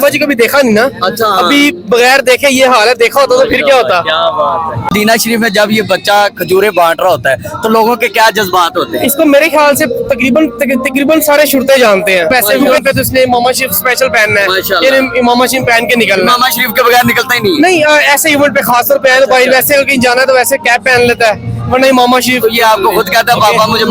बाबा जी कभी देखा नहीं ना। अच्छा। अभी बगैर देखे ये हाल है, देखा होता तो फिर क्या होता। क्या बात है। मदीना शरीफ में जब ये बच्चा खजूरें बांट रहा होता है तो लोगों के क्या जज्बात होते हैं? इसको मेरे ख्याल से तकरीबन सारे शुरते जानते हैं। पैसे हुए पे तो इसने इमामा शरीफ स्पेशल पहनना है, माशाल्लाह। ये इमामा शरीफ पहन के निकलना इमाम शरीफ के बगैर निकलता ही नहीं है। नहीं। ऐसे इवेंट पे खास तौर पे है, भाई वैसे अगर कहीं जाना है तो वैसे कैप पहन लेता है, वरना इमामा शरीफ। ये आपको खुद कहता है पापा मुझे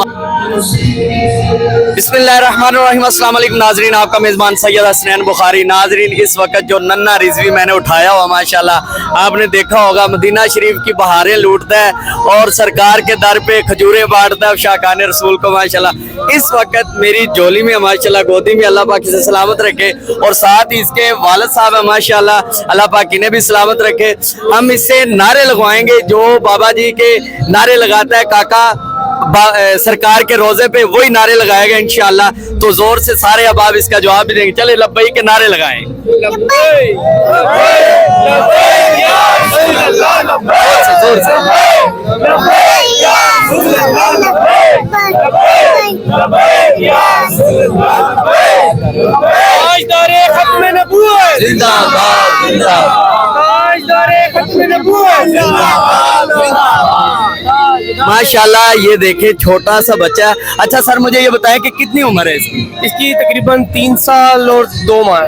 बिस्मिल्लाहिर्रहमानिर्रहीम। अस्सलाम वालेकुम नाजरीन, आपका मेज़बान सैयद हसनैन बुखारी। नाजरीन, इस वक्त जो नन्ना रिजवी मैंने उठाया हुआ माशाल्लाह आपने देखा होगा, मदीना शरीफ की बहारें लूटता है और सरकार के दर पे खजूरें बांटता है शाकान रसूल को माशाल्लाह। इस वक्त मेरी झोली में माशाल्लाह, गोदी में अल्लाह पाक इसे सलामत रखे और साथ ही इसके वालिद साहब है माशाल्लाह, अल्लाह पाक इन्हें भी सलामत रखे। हम इससे नारे लगवाएंगे जो बाबा जी के नारे लगाता है काका सरकार के रोजे पे, वही नारे लगाएगा इंशाल्लाह। तो जोर से सारे अहबाब इसका जवाब भी देंगे। चले लब्बई के नारे लगाएं। जोर से ताजदारे खत्म नबूवत जिंदाबाद जिंदाबाद। ताजदारे खत्म नबूवत जिंदाबाद। माशाल्लाह, ये देखे छोटा सा बच्चा। अच्छा सर, मुझे ये बताएं कि कितनी उम्र है इसकी? इसकी तकरीबन 3 साल और 2 माह।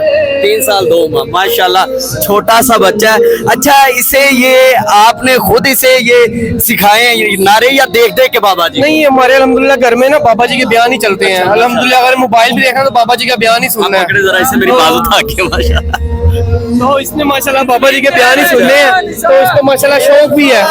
3 साल 2 माह, माशाल्लाह छोटा सा बच्चा है। अच्छा, इसे ये आपने खुद इसे ये सिखाए हैं ये नारे या देख देख के बाबा जी? नहीं, हमारे अल्हम्दुलिल्लाह घर में ना बाबा जी के बयान ही चलते हैं। अल्हम्दुलिल्लाह अगर मोबाइल भी देखना तो बाबा जी का बयान ही सुनना है। जरा इसे मेरी बात उठा के माशाल्लाह। तो इसने माशाल्लाह बाबा जी के बयान ही सुनने हैं, तो इसको माशाल्लाह शौक भी है।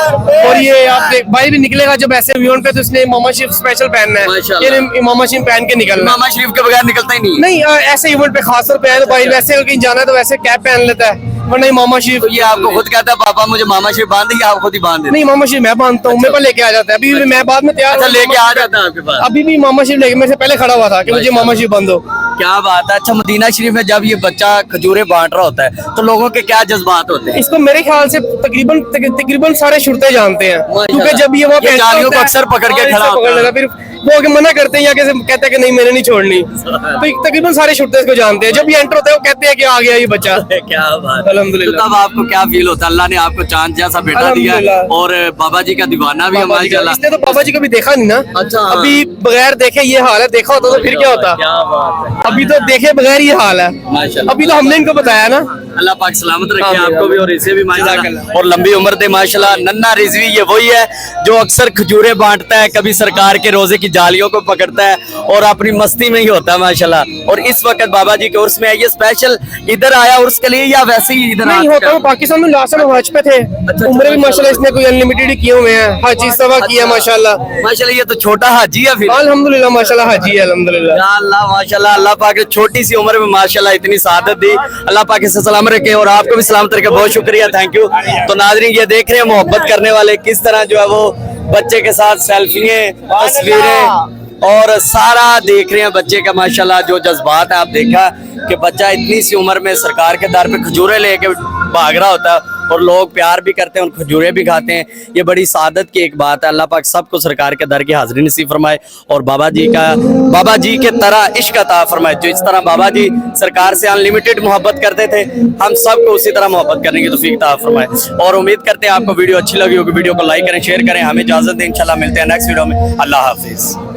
और ये आप देख भाई भी निकलेगा जब ऐसे इवेंट पे तो इसने इमामा शरीफ स्पेशल पहनना है, ये इमामा शरीफ पहन के निकलना। इमाम शरीफ के बगैर निकलता ही नहीं। नहीं, ऐसे इवेंट पे खास तौर पे है, तो भाई वैसे अगर कहीं जाना है तो वैसे कैप पहन लेता है, वरना इमामा शरीफ। ये आपको खुद कहता है पापा मुझे मामा शरीफ बांध दे, या आप खुद ही बांध दे? नहीं, इमामा शरीफ मैं बांधता हूँ, मेरे पास लेके आ जाता है। अभी भी मैं बाद में तैयार। अच्छा, लेके आ जाता है आपके पास? अभी भी इमामा शरीफ लेके मेरे से पहले खड़ा हुआ था कि मुझे इमामा शरीफ बांधो। क्या बात है। अच्छा, मदीना शरीफ में जब ये बच्चा खजूरें बांट रहा होता है तो लोगों के क्या जज्बात होते हैं? इसको मेरे ख्याल से तकरीबन सारे शुरते जानते हैं, क्योंकि जब ये वहाँ जालियों को अक्सर पकड़ के खड़ा होता है, फिर वो आगे मना करते हैं या कैसे कहते हैं कि नहीं मैंने नहीं छोड़नी। तो तकरीबन सारे शुरते इसको जानते हैं। जब ये एंटर होता है वो कहते हैं कि आ गया ये बच्चा। क्या बात। अल्हम्दुलिल्लाह। तब आपको क्या फील होता है? अल्लाह ने आपको चांद जैसा बेटा दिया है और बाबा जी का दीवाना भी है माशाल्लाह। इसने तो बाबा जी कभी देखा नहीं ना। अच्छा। अभी बगैर देखे ये हाल है, देखा होता तो फिर क्या होता। क्या बात है। अभी तो देखे बगैर ये हाल है माशाल्लाह। अभी तो हमने इनको बताया ना। अल्लाह पाक सलामत रखे आपको भी और इसे भी माशाल्लाह, और लंबी उम्र दे माशाल्लाह। नन्ना रिजवी ये वही है जो अक्सर खजूरें बांटता है, कभी सरकार के रोजे की जालियों को पकड़ता है और अपनी मस्ती में ही होता है माशाल्लाह। और इस वक्त बाबा जी के उर्स में है। ये स्पेशल इधर आया उर्स के लिए या वैसे ही इधर नहीं होता? वो पाकिस्तान में लास्ट में हज पे थे। उम्र भी माशाल्लाह इसने कोई अनलिमिटेड ही किए हुए हैं, हर चीज सवा किया माशाल्लाह। माशाल्लाह, ये तो छोटा हाजी है फिर। अल्हम्दुलिल्लाह माशाल्लाह हाजी है अल्हम्दुलिल्लाह। या अल्लाह माशाल्लाह, अल्लाह पाक ने छोटी सी उम्र में माशाल्लाह इतनी सादत दी। अल्लाह पाक इसे सलामत रखे और आपको भी सलामत रखे। बहुत शुक्रिया, थैंक यू। तो नाज़रीन, ये देख रहे हैं मोहब्बत करने वाले किस तरह जो है वो बच्चे के साथ सेल्फियां, तस्वीरें और सारा देख रहे हैं बच्चे का माशाल्लाह जो जज्बात है। आप देखा कि बच्चा इतनी सी उम्र में सरकार के दर पे खजूरें लेके भाग रहा होता है और लोग प्यार भी करते हैं और खजूरें भी खाते हैं। ये बड़ी सादत की एक बात है। अल्लाह पाक सबको सरकार के दर की हाजिरी नसीब फरमाए और बाबा जी के तरह इश्क अता फरमाए। जो इस तरह बाबा जी सरकार से अनलिमिटेड मोहब्बत करते थे, हम सबको उसी तरह मोहब्बत करने की तौफीक अता फरमाए। और उम्मीद करते हैं आपको वीडियो अच्छी लगी होगी। वीडियो को लाइक करें, शेयर करें। हमें इजाजत दें, इंशाल्लाह मिलते हैं नेक्स्ट वीडियो में। अल्लाह हाफिज।